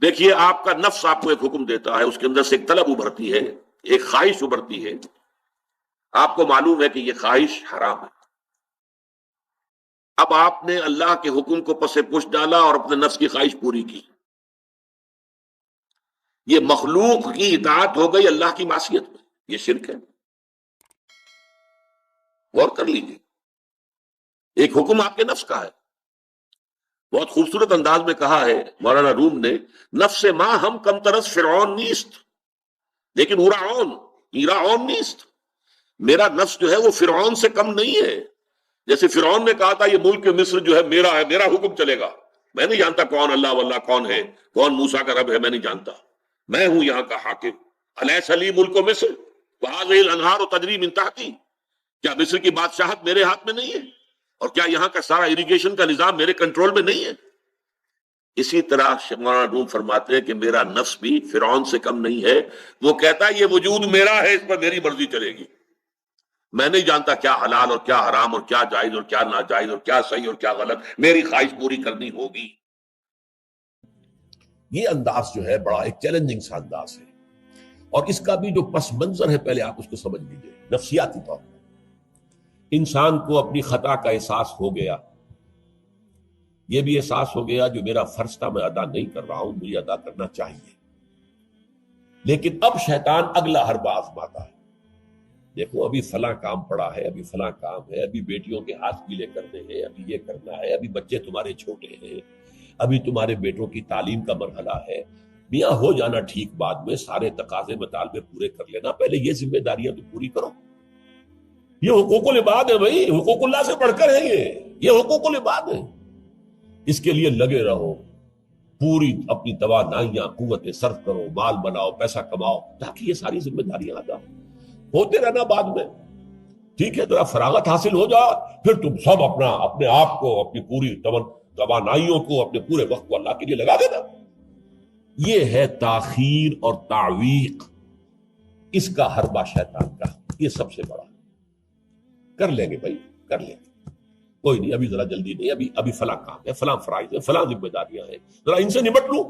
دیکھیے آپ کا نفس آپ کو ایک حکم دیتا ہے، اس کے اندر سے ایک طلب ابھرتی ہے، ایک خواہش ابھرتی ہے، آپ کو معلوم ہے کہ یہ خواہش حرام ہے، اب آپ نے اللہ کے حکم کو پس پش ڈالا اور اپنے نفس کی خواہش پوری کی، یہ مخلوق کی اطاعت ہو گئی اللہ کی معصیت میں، یہ شرک ہے، غور کر لیجیے۔ ایک حکم آپ کے نفس کا ہے، بہت خوبصورت انداز میں کہا ہے مولانا روم نے، نفس ماں ہم کم ترس فرعون نیست لیکن ایراون نیست، میرا نفس جو ہے وہ فرعون سے کم نہیں ہے۔ جیسے فرعون نے کہا تھا یہ ملک مصر جو ہے میرا ہے، میرا حکم چلے گا، میں نہیں جانتا کون اللہ واللہ کون ہے، کون موسیٰ کا رب ہے، میں نہیں جانتا، میں ہوں یہاں کا حاکم، الیس لی ملک مصر وہذہ الانہار تجری من تحتی، کیا مصر کی بادشاہت میرے ہاتھ میں نہیں ہے، اور کیا یہاں کا سارا اریگیشن کا نظام میرے کنٹرول میں نہیں ہے؟ اسی طرح مولانا روم فرماتے ہیں کہ میرا نفس بھی فرعون سے کم نہیں ہے، وہ کہتا ہے یہ وجود میرا ہے، اس پر میری مرضی چلے گی، میں نہیں جانتا کیا حلال اور کیا حرام اور کیا جائز اور کیا ناجائز اور کیا صحیح اور کیا غلط، میری خواہش پوری کرنی ہوگی۔ یہ انداز جو ہے بڑا ایک چیلنجنگ سا انداز ہے، اور اس کا بھی جو پس منظر ہے پہلے آپ اس کو سمجھ لیجئے۔ نفسیاتی طور پر انسان کو اپنی خطا کا احساس ہو گیا، یہ بھی احساس ہو گیا جو میرا فرض تھا میں ادا نہیں کر رہا ہوں، مجھے ادا کرنا چاہیے، لیکن اب شیطان اگلا حربہ آزماتا ہے، دیکھو ابھی فلاں کام پڑا ہے، ابھی فلاں کام ہے، ابھی بیٹیوں کے ہاتھ گیلے کرنے ہیں، ابھی یہ کرنا ہے، ابھی بچے تمہارے چھوٹے ہیں، ابھی تمہارے بیٹوں کی تعلیم کا مرحلہ ہے، میاں ہو جانا ٹھیک، بعد میں سارے تقاضے مطالبے پورے کر لینا، پہلے یہ ذمہ داریاں تو پوری کرو۔ یہ حقوق العباد ہے بھائی، حقوق اللہ سے بڑھ کر ہے، یہ حقوق العباد ہے، اس کے لیے لگے رہو، پوری اپنی توانائیاں قوتیں صرف کرو، مال بناؤ، پیسہ کماؤ، تاکہ یہ ساری ذمہ داریاں ادا ہوتے رہنا۔ بعد میں ٹھیک ہے ذرا فراغت حاصل ہو جا، پھر تم سب اپنے آپ کو، اپنی پوری توانائیوں کو، اپنے پورے وقت کو اللہ کے لیے لگا دینا۔ یہ ہے تاخیر اور تعویق، اس کا حربہ شیطان کا، یہ سب سے بڑا۔ کر لیں گے بھائی، کر لیں گے، کوئی نہیں، ابھی ذرا جلدی نہیں، ابھی فلاں کام ہے، فلاں فرائض ہے، فلاں ذمہ داریاں ہیں، ذرا ان سے نمٹ لوں،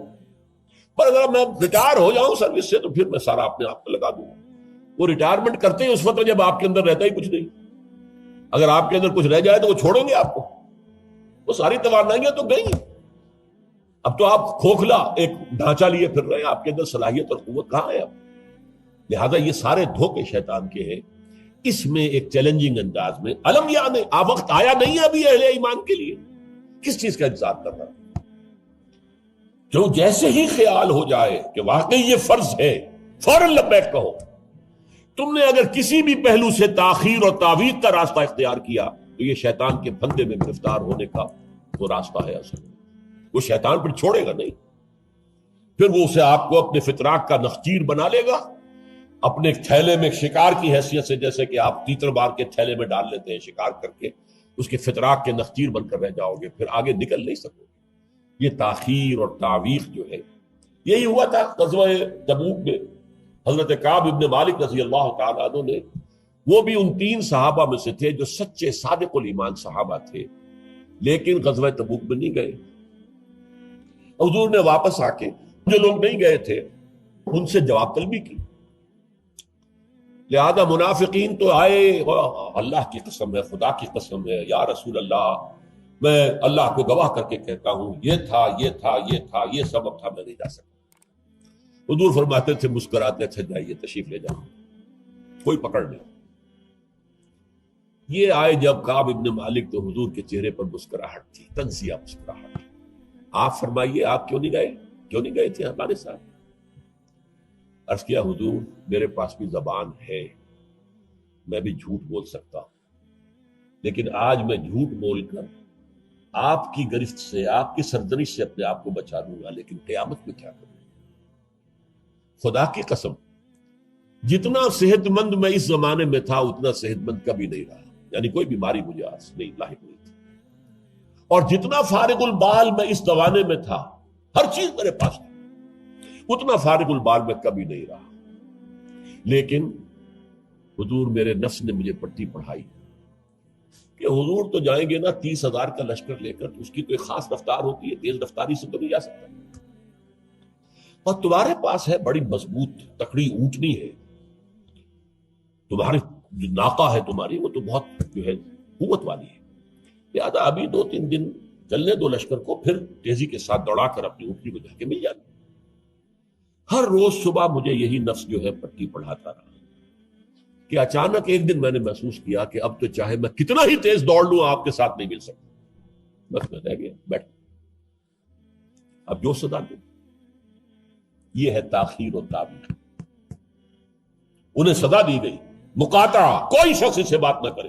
پر اگر میں ریٹائر ہو جاؤں سروس سے تو پھر میں سارا اپنے آپ کو لگا دوں۔ وہ ریٹائرمنٹ کرتے ہیں اس وقت جب آپ کے اندر رہتا ہی کچھ نہیں، اگر آپ کے اندر کچھ رہ جائے تو وہ چھوڑیں گے آپ کو، وہ ساری توانائیاں تو گئی، اب تو آپ کھوکھلا ایک ڈھانچہ لیے پھر رہے ہیں، آپ کے اندر صلاحیت اور قوت کہاں ہے اب؟ لہذا یہ سارے دھوکے شیطان کے ہیں۔ اس میں ایک چیلنجنگ انداز میں علم یعنی وقت آیا نہیں ہے ابھی اہل ایمان کے لیے، کس چیز کا انتظار کر رہا ہے؟ جو جیسے ہی خیال ہو جائے کہ واقعی یہ فرض ہے، فوراً لبیک کہو۔ تم نے اگر کسی بھی پہلو سے تاخیر اور تعویق کا راستہ اختیار کیا تو یہ شیطان کے پھندے میں گرفتار ہونے کا وہ راستہ ہے اصل میں، وہ شیطان پھر چھوڑے گا نہیں، پھر وہ اسے آپ کو اپنے فطراک کا نخچیر بنا لے گا، اپنے تھیلے میں شکار کی حیثیت سے، جیسے کہ آپ تیتر بار کے تھیلے میں ڈال لیتے ہیں شکار کر کے، اس کے فطراک کے نخچیر بن کر رہ جاؤ گے، پھر آگے نکل نہیں سکو گے۔ یہ تاخیر اور تعویق جو ہے، یہی ہوا تھا غزوہ تبوک میں حضرت کعب ابن مالک رضی اللہ تعالیٰ عنہ نے، وہ بھی ان 3 صحابہ میں سے تھے جو سچے صادق الایمان صحابہ تھے، لیکن غزوہ تبوک میں نہیں گئے۔ حضور نے واپس آ کے جو لوگ نہیں گئے تھے ان سے جواب طلبی کی، لہذا منافقین تو آئے، اللہ کی قسم ہے، خدا کی قسم ہے یا رسول اللہ، میں اللہ کو گواہ کر کے کہتا ہوں یہ تھا یہ تھا یہ تھا، یہ سبب تھا، میں نہیں جا سکتا۔ حضور فرماتے تھے مسکراتے تھے، جائیے تشریف لے جاؤ، کوئی پکڑ نہیں۔ یہ آئے جب کعب ابن مالک تو حضور کے چہرے پر مسکراہٹ تھی، تنزیہ مسکراہٹ۔ آپ فرمائیے آپ کیوں نہیں گئے، کیوں نہیں گئے تھے ہمارے ساتھ؟ عرض کیا حضور میرے پاس بھی زبان ہے، میں بھی جھوٹ بول سکتا ہوں، لیکن آج میں جھوٹ بول کر آپ کی گرفت سے، آپ کی سرزنش سے اپنے آپ کو بچا لوں گا، لیکن قیامت میں کیا کروں؟ خدا کی قسم جتنا صحت مند میں اس زمانے میں تھا اتنا صحت مند کبھی نہیں رہا، یعنی کوئی بیماری مجھے نہیں لاحق نہیں تھی، اور جتنا فارغ البال میں اس زمانے میں تھا، ہر چیز میرے پاس تھی، اتنا فارغ البال میں کبھی نہیں رہا۔ لیکن حضور میرے نفس نے مجھے پٹی پڑھائی کہ حضور تو جائیں گے نا 30,000 کا لشکر لے کر، تو اس کی کوئی خاص رفتار ہوتی ہے، تیز رفتاری سے تو نہیں جا سکتا، اور تمہارے پاس ہے بڑی مضبوط تکڑی اونٹنی ہے، تمہارے جو ناقہ ہے تمہاری وہ تو بہت جو ہے قوت والی ہے، لہٰذا ابھی 2-3 دن چلنے دو لشکر کو، پھر تیزی کے ساتھ دوڑا کر اپنی اونٹنی کو جا کے مل جاتی۔ ہر روز صبح مجھے یہی نفس جو ہے پٹی پڑھاتا رہا کہ اچانک ایک دن میں نے محسوس کیا کہ اب تو چاہے میں کتنا ہی تیز دوڑ لوں آپ کے ساتھ نہیں مل سکتا، بس میں رہ گیا بیٹھ، اب جو صدا دوں۔ یہ ہے تاخیر و تعبیر۔ انہیں سزا دی گئی مقاطعہ، کوئی شخص اس سے بات نہ کرے۔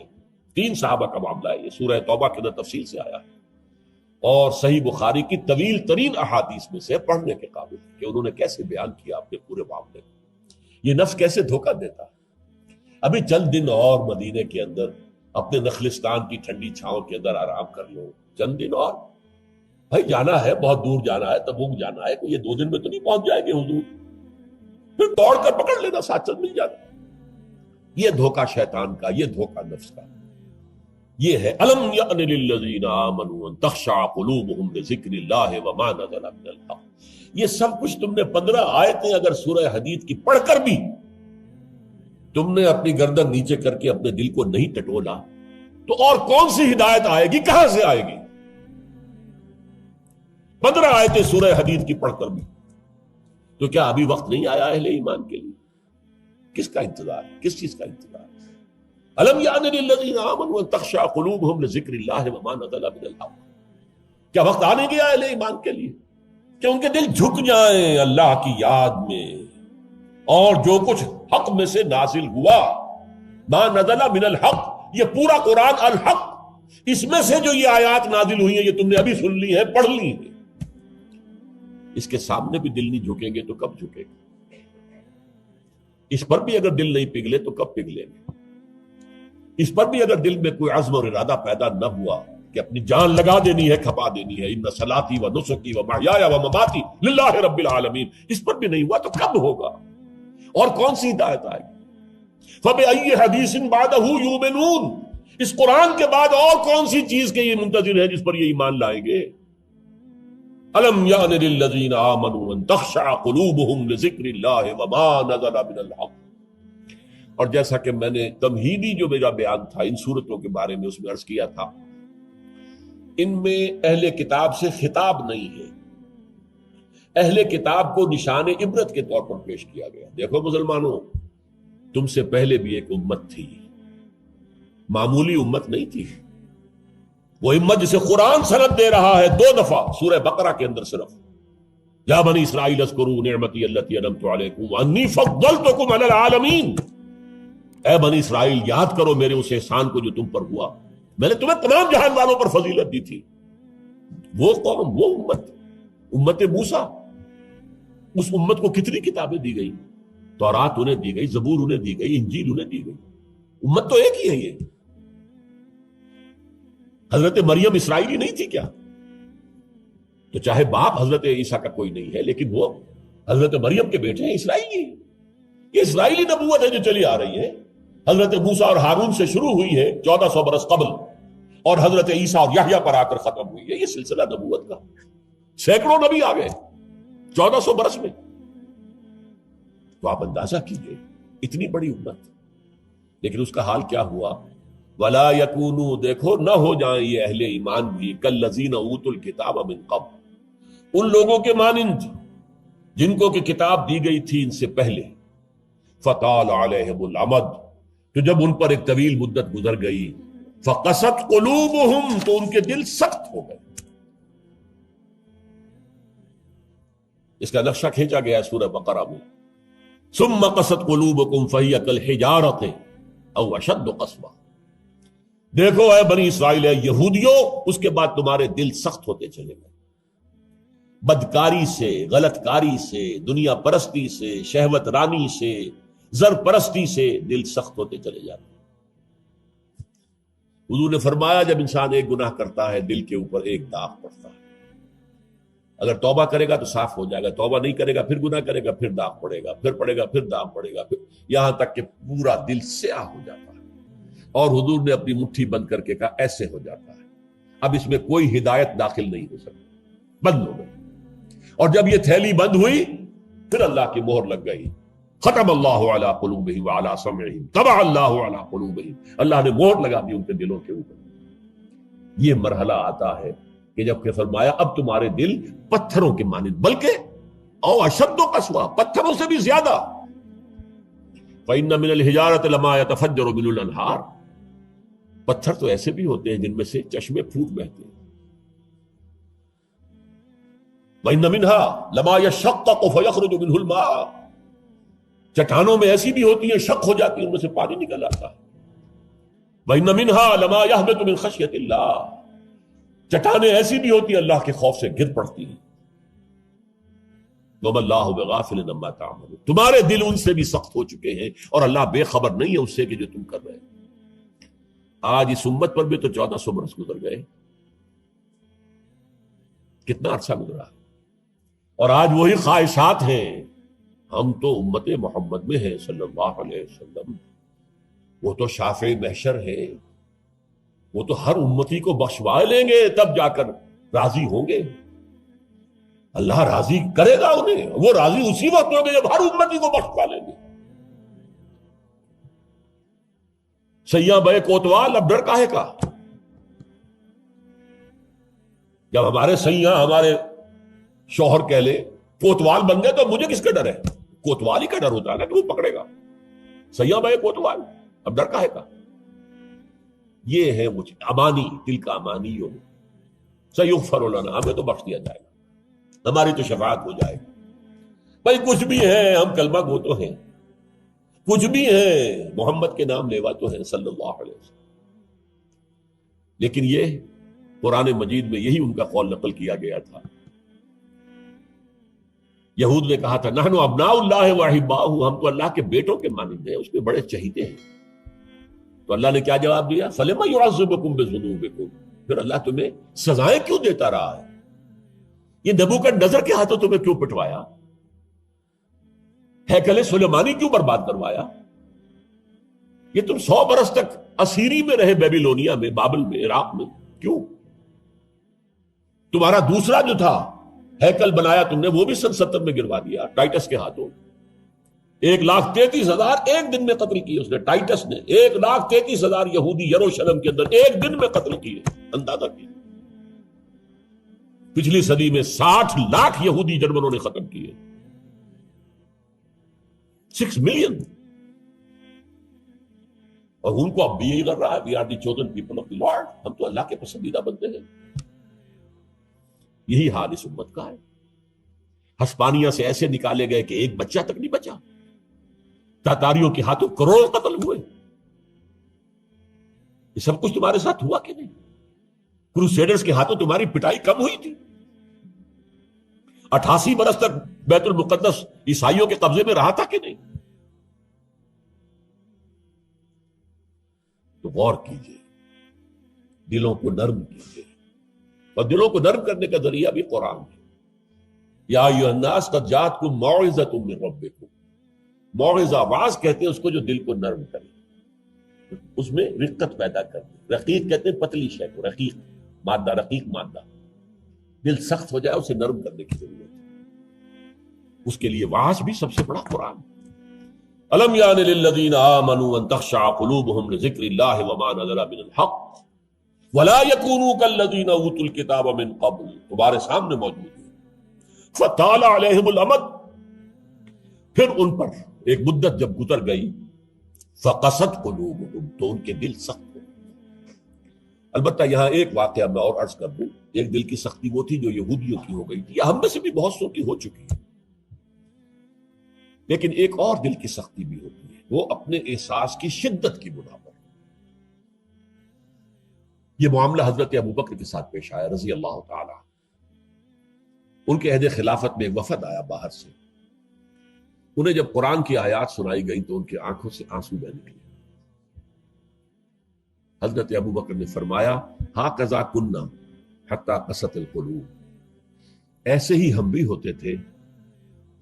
3 صحابہ کا معاملہ ہے، یہ سورہ توبہ کے اندر تفصیل سے آیا ہے، اور صحیح بخاری کی طویل ترین احادیث میں سے پڑھنے کے قابل ہے کہ انہوں نے کیسے بیان کیا اپنے پورے معاملے کو، یہ نفس کیسے دھوکہ دیتا ہے۔ ابھی چند دن اور مدینے کے اندر اپنے نخلستان کی ٹھنڈی چھاؤں کے اندر آرام کر لو، چند دن اور، بھائی جانا ہے، بہت دور جانا ہے، تبوک جانا ہے، کوئی یہ 2 دن میں تو نہیں پہنچ جائے گے حضور، پھر دوڑ کر پکڑ لینا، ساتھ چل مل جانا۔ یہ دھوکہ شیطان کا، یہ دھوکہ نفس کا، یہ ہے الم یأن للذین آمنوا ان تخشع قلوبہم لذکر اللہ وما نزل من الحق۔ یہ سب کچھ تم نے 15 آیتیں اگر سورہ حدید کی پڑھ کر بھی تم نے اپنی گردن نیچے کر کے اپنے دل کو نہیں ٹٹولا تو اور کون سی ہدایت آئے گی، کہاں سے آئے گی؟ 15 آیتیں سورہ حدید کی پڑھ کر بھی، تو کیا ابھی وقت نہیں آیا اہل ایمان کے لیے؟ کس کا انتظار ہے؟ کس چیز کا انتظار ہے؟ الم یأن للذین آمنوا ان تخشع قلوبہم لذکر اللہ وما نزل من الحق۔ کیا وقت آنے گیا اہل ایمان کے لیے کہ ان کے دل جھک جائیں اللہ کی یاد میں، اور جو کچھ حق میں سے نازل ہوا، ما نزل من الحق، یہ پورا قرآن الحق، اس میں سے جو یہ آیات نازل ہوئی ہیں یہ تم نے ابھی سن لی ہیں، پڑھ لی ہیں، اس کے سامنے بھی دل نہیں جھکیں گے تو کب جھکیں گے؟ اس پر بھی اگر دل نہیں پگھلے تو کب پگھلیں گے؟ اس پر بھی اگر دل میں کوئی عزم اور ارادہ پیدا نہ ہوا کہ اپنی جان لگا دینی ہے، کھپا دینی ہے، ان صلاتی و نسکی و محیایا و مماتی للہ رب العالمین، اس پر بھی نہیں ہوا تو کب ہوگا؟ اور کون سی ہدایت آئے گی؟ فبأی حدیث بعدہ یؤمنون، اس قرآن کے بعد اور کون سی چیز کے یہ منتظر ہے جس پر یہ ایمان لائیں گے؟ الم یأن للذین آمنوا ان تخشع قلوبہم لذکر اللہ وما نزل من الحق۔ اور جیسا کہ میں نے تمہیدی جو میرا بیان تھا ان صورتوں کے بارے میں، اس میں عرض کیا تھا ان میں اہل کتاب سے خطاب نہیں ہے، اہل کتاب کو نشان عبرت کے طور پر پیش کیا گیا۔ دیکھو مسلمانوں، تم سے پہلے بھی ایک امت تھی، معمولی امت نہیں تھی، وہ امت جسے قرآن سند دے رہا ہے 2 دفعہ سورہ بقرہ کے اندر صرف، یا بنی اسرائیل اذکروا نعمتی التی انعمت علیکم وانی فضلتکم علی العالمین، اے بنی اسرائیل یاد کرو میرے اس احسان کو جو تم پر ہوا، میں نے تمہیں تمام جہان والوں پر فضیلت دی تھی۔ وہ قوم، وہ امت، امت موسیٰ، اس امت کو کتنی کتابیں دی گئی؟ تورات انہیں دی گئی، زبور انہیں دی گئی، انجیل انہیں دی گئی، امت تو ایک ہی ہے۔ یہ حضرت مریم اسرائیلی نہیں تھی کیا؟ تو چاہے باپ حضرت عیسیٰ کا کوئی نہیں ہے لیکن وہ حضرت مریم کے بیٹے ہیں، اسرائیلی، یہ اسرائیلی نبوت ہے جو چلی آ رہی ہے، حضرت موسیٰ اور ہارون سے شروع ہوئی ہے 1400 برس قبل، اور حضرت عیسیٰ اور یحییٰ پر آ کر ختم ہوئی ہے۔ یہ سلسلہ نبوت کا، سینکڑوں نبی آ گئے 1400 برس میں، تو آپ اندازہ کیجئے اتنی بڑی امت، لیکن اس کا حال کیا ہوا؟ وَلَا يَكُونُوا، دیکھو نہ ہو جائیں یہ اہل ایمان بھی كَالَّذِينَ أُوتُوا الْكِتَابَ مِن قَبْلُ، ان لوگوں کے مانند جن کو کہ کتاب دی گئی تھی ان سے پہلے، فَطَالَ عَلَيْهِمُ الْأَمَدُ، تو جب ان پر ایک طویل مدت گزر گئی، فَقَسَتْ قُلُوبُهُمْ، تو ان کے دل سخت ہو گئے۔ اس کا نقشہ کھینچا گیا ہے سورہ بقرہ میں، ثُمَّ قَسَتْ قُلُوبُكُمْ فَهِيَ كَالْحِجَارَةِ أَوْ أَشَدُّ قَسْوَةً، دیکھو اے بنی اسرائیل، اے یہودیوں، اس کے بعد تمہارے دل سخت ہوتے چلے گئے، بدکاری سے، غلط کاری سے، دنیا پرستی سے، شہوت رانی سے، زر پرستی سے دل سخت ہوتے چلے جاتے ہیں۔ حضور نے فرمایا جب انسان ایک گناہ کرتا ہے دل کے اوپر ایک داغ پڑتا ہے، اگر توبہ کرے گا تو صاف ہو جائے گا، توبہ نہیں کرے گا پھر گناہ کرے گا، پھر داغ پڑے گا، پھر پڑے گا، پھر داغ پڑے گا، پھر یہاں تک کہ پورا دل سیاہ ہو جاتا ہے۔ اور حضور نے اپنی مٹھی بند کر کے کہا ایسے ہو جاتا ہے، اب اس میں کوئی ہدایت داخل نہیں ہو سکتی، بند ہو گئی۔ اور جب یہ تھیلی بند ہوئی پھر اللہ کی مہر لگ گئی. ختم اللہ علی قلوبہم وعلی سمعہم طبع اللہ علی قلوبہم. اللہ نے مہر لگا دی ان کے دلوں کے اوپر. یہ مرحلہ آتا ہے کہ جب کہ فرمایا اب تمہارے دل پتھروں کے مانند، بلکہ او اشد قسوہ، پتھروں سے بھی زیادہ. فإن من الحجارۃ لما يتفجر منه الانہار. پتھر تو ایسے بھی ہوتے ہیں جن میں سے چشمے پھوٹ بہتے ہیں. وإن منها لما يشقق فيخرج منه الماء. چٹانوں میں ایسی بھی ہوتی ہیں شق ہو جاتی ہیں، ان میں سے پانی نکل آتا ہے. وإن منها لما يهبط من خشية الله. چٹانیں ایسی بھی ہوتی ہیں اللہ کے خوف سے گر پڑتی ہیں. وما اللہ بغافل عما تعملون. تمہارے دل ان سے بھی سخت ہو چکے ہیں اور اللہ بے خبر نہیں ہے اس سے کہ جو تم کر رہے ہیں. آج اس امت پر بھی تو 1400 برس گزر گئے. کتنا عرصہ گزرا ہے، اور آج وہی خواہشات ہیں. ہم تو امت محمد میں ہیں صلی اللہ علیہ وسلم. وہ تو شافع محشر ہے، وہ تو ہر امتی کو بخشوا لیں گے، تب جا کر راضی ہوں گے. اللہ راضی کرے گا انہیں. وہ راضی اسی وقت ہوں گے جب ہر امتی کو بخشوا لیں گے. سیاں بے کوتوال، اب ڈر کاہے کا؟ جب ہمارے سیاں ہمارے شوہر کہہ لے کوتوال بن گئے تو مجھے کس کا ڈر ہے؟ کوتوال ہی کا ڈر ہوتا ہے نا کہ وہ پکڑے گا. سیاں بے کوتوال، اب ڈر کاہے کا؟ یہ ہے مجھے امانی، دل کا امانی ہو. سیغفر لنا، ہمیں تو بخش دیا جائے گا، ہماری تو شفاعت ہو جائے گی. بھائی کچھ بھی ہیں، ہم کلمہ گو تو ہیں، کچھ بھی ہیں، محمد کے نام لیوا تو ہیں صلی اللہ علیہ وسلم. لیکن یہ قرآن مجید میں یہی ان کا قول نقل کیا گیا تھا. یہود نے کہا تھا نحن ابناء اللہ واحباہ، ہم تو اللہ کے بیٹوں کے مانند ہیں، اس کے بڑے چہیتے ہیں. تو اللہ نے کیا جواب دیا؟ فلما يعذبكم بذنوبكم. پھر اللہ تمہیں سزائیں کیوں دیتا رہا ہے؟ یہ نبوکدنضر کے ہاتھوں تمہیں کیوں پٹوایا؟ ہیکل سلیمانی کیوں برباد کروایا؟ یہ تم 100 برس تک اسیری میں رہے، بیبیلونیا میں، بابل میں، عراق میں، کیوں؟ تمہارا دوسرا جو تھا ہیکل بنایا تم نے، وہ بھی سن 70 میں گروا دیا ٹائٹس کے ہاتھوں. 1,33,000 ایک دن میں قتل کیے اس نے. ٹائٹس نے 1,33,000 یہودی یروشلم کے اندر ایک دن میں قتل کیے. اندازہ کیے. پچھلی صدی میں 60 لاکھ یہودی جرمنوں نے ختم کیے. 6 ملین. اور ان کو اب بھی یہی کر رہا ہے we are the chosen people of the Lord. ہم تو اللہ کے پسندیدہ بندے ہیں. یہی حال اس امت کا ہے. ہسپانیہ سے ایسے نکالے گئے کہ ایک بچہ تک نہیں بچا. تاتاریوں کے ہاتھوں کروڑ قتل ہوئے. یہ سب کچھ تمہارے ساتھ ہوا کہ نہیں؟ کروسیڈرز کے ہاتھوں تمہاری پٹائی کم ہوئی تھی؟ 88 برس تک بیت المقدس عیسائیوں کے قبضے میں رہا تھا کہ نہیں؟ تو غور کیجئے، دلوں کو نرم کیجئے، اور دلوں کو نرم کرنے کا ذریعہ بھی قرآن ہے. یا ایھا الناس قد جاءتکم موعظۃ من ربکم. موعظہ، واعظ کہتے ہیں اس کو جو دل کو نرم کرے، اس میں رقت پیدا کرے. رقیق کہتے ہیں پتلی شے کو، رقیق مادہ، رقیق مادہ. دل سخت ہو جائے اسے نرم کرنے کی ضرورت ہے. اس کے لیے واعظ بھی سب سے بڑا قرآن. الم یان للذین آمنوا ان تخشع قلوبهم لذکر اللہ وما نزل من الحق ولا يكونوا كالذین اوتوا الکتاب من قبل. تمہارے سامنے موجود ہے. فطال علیہم الامد. پھر ان پر ایک مدت جب گزر گئی، فقست قلوبهم، تو ان کے دل سخت ہو. البتہ یہاں ایک واقعہ میں اور عرض کر دوں. ایک دل کی سختی وہ تھی جو یہودیوں کی ہو گئی تھی، یا ہم میں سے بھی بہت سو کی ہو چکی ہے. لیکن ایک اور دل کی سختی بھی ہوتی ہے، وہ اپنے احساس کی شدت کی بنا پر. یہ معاملہ حضرت ابوبکر کے ساتھ پیش آیا رضی اللہ تعالی. ان کے عہد خلافت میں ایک وفد آیا باہر سے. انہیں جب قرآن کی آیات سنائی گئی تو ان کی آنکھوں سے آنسو بہہ نکلے. حضرت ابوبکر نے فرمایا ھاکذا کنا حتی قست القلوب. ایسے ہی ہم بھی ہوتے تھے،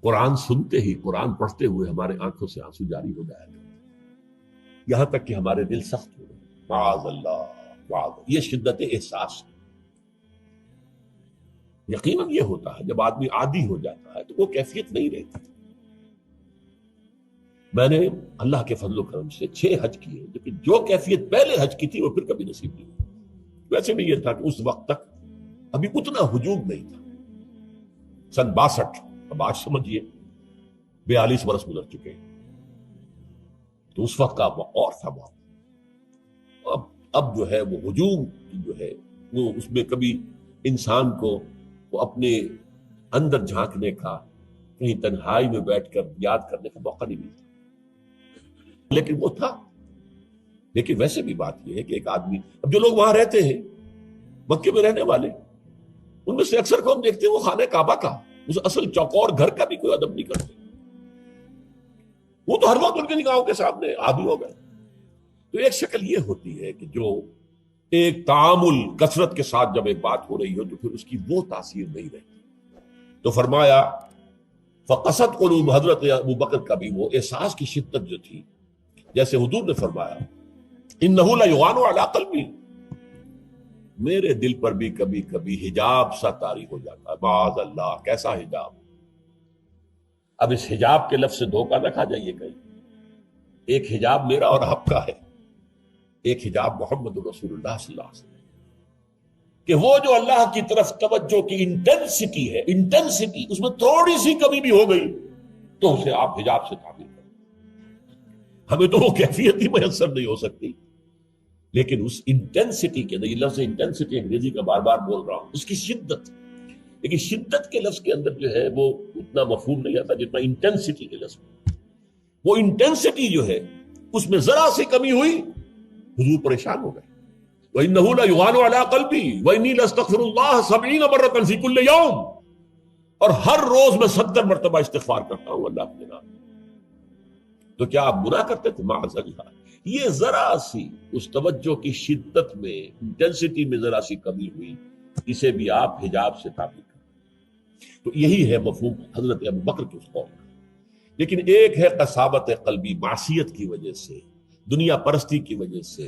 قرآن سنتے ہی، قرآن پڑھتے ہوئے ہمارے آنکھوں سے آنسو جاری ہو جایا کرتے، یہاں تک کہ ہمارے دل سخت ہو گئے. معاذ اللہ، معاذ اللہ. یہ شدت احساس ہے. یقیناً یہ ہوتا ہے جب آدمی عادی ہو جاتا ہے تو وہ کیفیت نہیں رہتی. میں نے اللہ کے فضل و کرم سے 6 حج کیے، لیکن جو کیفیت پہلے حج کی تھی وہ پھر کبھی نصیب نہیں ہوئی۔ ویسے بھی یہ تھا کہ اس وقت تک ابھی اتنا ہجوم نہیں تھا، سن 62، اب آج سمجھیے 42 برس گزر چکے، تو اس وقت کا اور تھا وہاں۔ اب جو ہے وہ ہجوم جو ہے وہ اس میں کبھی انسان کو وہ اپنے اندر جھانکنے کا، کہیں تنہائی میں بیٹھ کر یاد کرنے کا موقع نہیں ملتا، لیکن وہ تھا۔ لیکن ویسے بھی بات یہ ہے کہ ایک آدمی، اب جو لوگ وہاں رہتے ہیں مکے میں رہنے والے، ان میں سے اکثر کو ہم دیکھتے ہیں وہ خانہ کعبہ کا، اس اصل چوکور گھر کا بھی کوئی ادب نہیں کرتے، وہ تو ہر وقت ان کے نگاہوں کے سامنے عادی ہو گئے۔ تو ایک شکل یہ ہوتی ہے کہ جو ایک تعامل کثرت کے ساتھ جب ایک بات ہو رہی ہو تو پھر اس کی وہ تاثیر نہیں رہتی۔ تو فرمایا فقست قلوب، حضرت ابو بکر کا بھی وہ احساس کی شدت جو تھی، جیسے حضور نے فرمایا انہ لیغان علی قلبی، میرے دل پر بھی کبھی کبھی حجاب سا طاری ہو جاتا ہے، معاذ اللہ۔ کیسا حجاب؟ اب اس حجاب کے لفظ سے دھوکہ نہ کھا جائیے کہیں، ایک حجاب میرا اور آپ کا ہے، ایک حجاب محمد رسول اللہ صلی اللہ علیہ وسلم، کہ وہ جو اللہ کی طرف توجہ کی انٹینسٹی ہے، انٹینسٹی اس میں تھوڑی سی کمی بھی ہو گئی تو اسے آپ حجاب سے تعبیر کریں۔ ہمیں تو وہ کیفیت ہی میسر نہیں ہو سکتی، لیکن اس انٹینسٹی کے اندر، یہ لفظ انٹینسٹی انگریزی کا بار بار بول رہا ہوں، اس کی شدت، لیکن شدت کے لفظ کے اندر جو ہے وہ اتنا مفہوم نہیں آتا جتنا انٹینسٹی کے لفظ میں۔ وہ انٹینسٹی جو ہے اس میں ذرا سی کمی ہوئی، حضور پریشان ہو گئے۔ وَإِنَّهُ لَيُغَانُ عَلَىٰ قَلْبِي وَإِنِّي لَأَسْتَغْفِرُ اللَّهَ 70 مرة فِي كُلِّ يَوْمٍ، اور ہر روز میں 70 مرتبہ استغفار کرتا ہوں اللہ کے نام۔ تو کیا آپ گناہ کرتے تھے؟ معاذ اللہ۔ یہ ذرا سی اس توجہ کی شدت میں، انٹینسٹی میں ذرا سی کمی ہوئی، اسے بھی آپ حجاب سے تعبیر کریں۔ تو یہی ہے مفہوم حضرت ابو بکر کے اس قول کا۔ لیکن ایک ہے قساوت قلبی، معصیت کی وجہ سے، دنیا پرستی کی وجہ سے،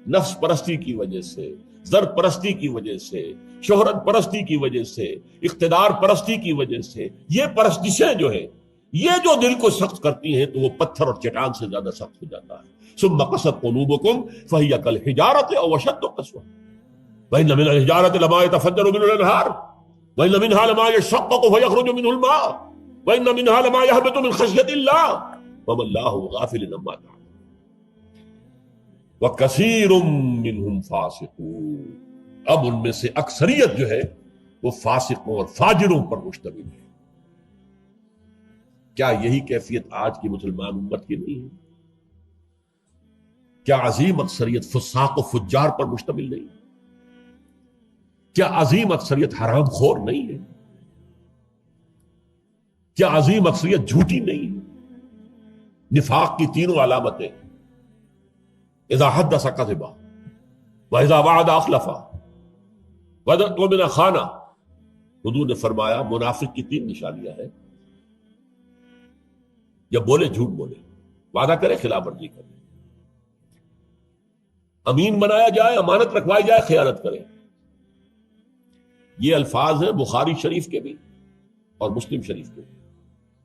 نفس پرستی کی وجہ سے، زر پرستی کی وجہ سے، شہرت پرستی کی وجہ سے، اقتدار پرستی کی وجہ سے، یہ پرستشیں جو ہے، یہ جو دل کو سخت کرتی ہیں تو وہ پتھر اور چٹان سے زیادہ سخت ہو جاتا ہے۔ ثم قست قلوبکم فہی کالحجارۃ او اشد قسوۃ وان من الحجارۃ لما يتفجر منه الانہار وان منها لما يشقق فيخرج منه الماء وان منها لما يهبط من خشیۃ اللہ وما اللہ غافل عما تعملون وَكَثِيرٌ مِّنْهُمْ فَاسِقُونَ، اب ان میں سے اکثریت جو ہے وہ فاسقوں اور فاجروں پر مشتمل ہے۔ کیا یہی کیفیت آج کی مسلمان امت کی نہیں ہے؟ کیا عظیم اکثریت فساق و فجار پر مشتمل نہیں؟ کیا عظیم اکثریت حرام خور نہیں ہے؟ کیا عظیم اکثریت جھوٹی نہیں ہے؟ نفاق کی تینوں علامتیں، اذا حدث کذب واذا وعد اخلف واذا اؤتمن خان۔ حضور نے فرمایا منافق کی 3 نشانیاں ہیں، جب بولے جھوٹ بولے، وعدہ کرے خلاف ورزی کرے، امین بنایا جائے، امانت رکھوائی جائے، خیانت کرے۔ یہ الفاظ ہیں بخاری شریف کے بھی اور مسلم شریف کے بھی،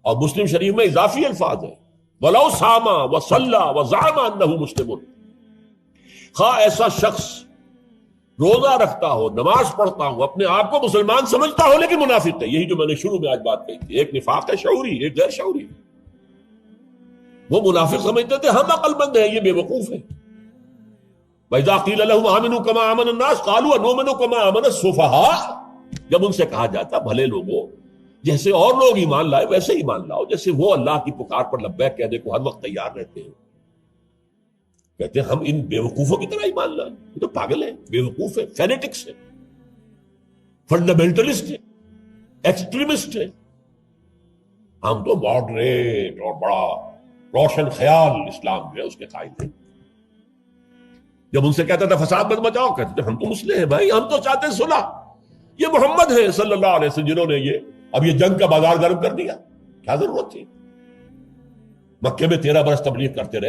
اور مسلم شریف میں اضافی الفاظ ہیں وَلَوْ صَامَ وَصَلَّى وَزَعَمَ أَنَّهُ مُسْلِمٌ، خواہ ایسا شخص روزہ رکھتا ہو، نماز پڑھتا ہو، اپنے آپ کو مسلمان سمجھتا ہو لیکن منافق ہے۔ یہی جو میں نے شروع میں آج بات کہی تھی، ایک نفاق ہے شعوری، ایک غیر شعوری۔ وہ منافق سمجھتے تھے ہم عقل مند ہیں، یہ بے وقوف ہے۔ وَإِذَا قِيلَ لَهُمْ آمِنُوا كَمَا آمَنَ النَّاسُ قَالُوا أَنُؤْمِنُ كَمَا آمَنَ السُّفَهَاءُ، جب ان سے کہا جاتا بھلے لوگوں جیسے اور لوگ ایمان لائے ویسے ایمان لاؤ، جیسے وہ اللہ کی پکار پر لبیک کہنے کو ہر وقت تیار رہتے ہیں، کہتے ہیں ہم ان بے وقوفوں کی طرح ایمان لائیں، یہ تو پاگل ہیں، بے وقوف ہیں، فینیٹکس ہیں، فنڈامنٹلسٹ ہیں، ایکسٹریمسٹ ہیں۔ ہم تو ماڈریٹ اور بڑا روشن خیال اسلام جو ہے اس کے قائل ہیں۔ جب ان سے کہتا تھا فساد مت مچاؤ، کہتے تھے ہم تو مسلم ہیں بھائی، ہم تو چاہتے ہیں صلح۔ یہ محمد ہے صلی اللہ علیہ وسلم جنہوں نے اب یہ جنگ کا بازار گرم کر دیا، کیا ضرورت تھی؟ مکے میں 13 برس تبلیغ کرتے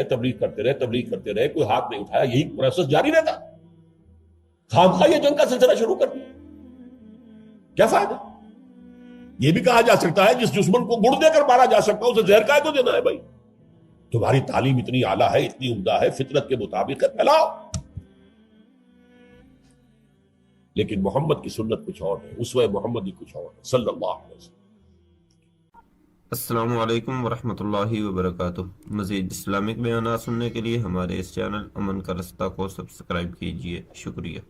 رہے، کوئی ہاتھ نہیں اٹھایا، یہی پروسیس جاری رہتا۔ خامخواہ یہ جنگ کا سلسلہ شروع کر دیا، کیا فائدہ؟ یہ بھی کہا جا سکتا ہے جس دشمن کو گڑ دے کر مارا جا سکتا ہے اسے زہر کائے کو دینا ہے بھائی؟ تمہاری تعلیم اتنی اعلیٰ ہے، اتنی عمدہ ہے، فطرت کے مطابق ہے، پھیلاؤ. لیکن محمد کی سنت کچھ اور ہے، اسوہ محمدی کچھ اور ہے صلی اللہ علیہ وسلم. السلام علیکم ورحمۃ اللہ وبرکاتہ. مزید اسلامک بیانات سننے کے لیے ہمارے اس چینل امن کا رستہ کو سبسکرائب کیجیے. شکریہ.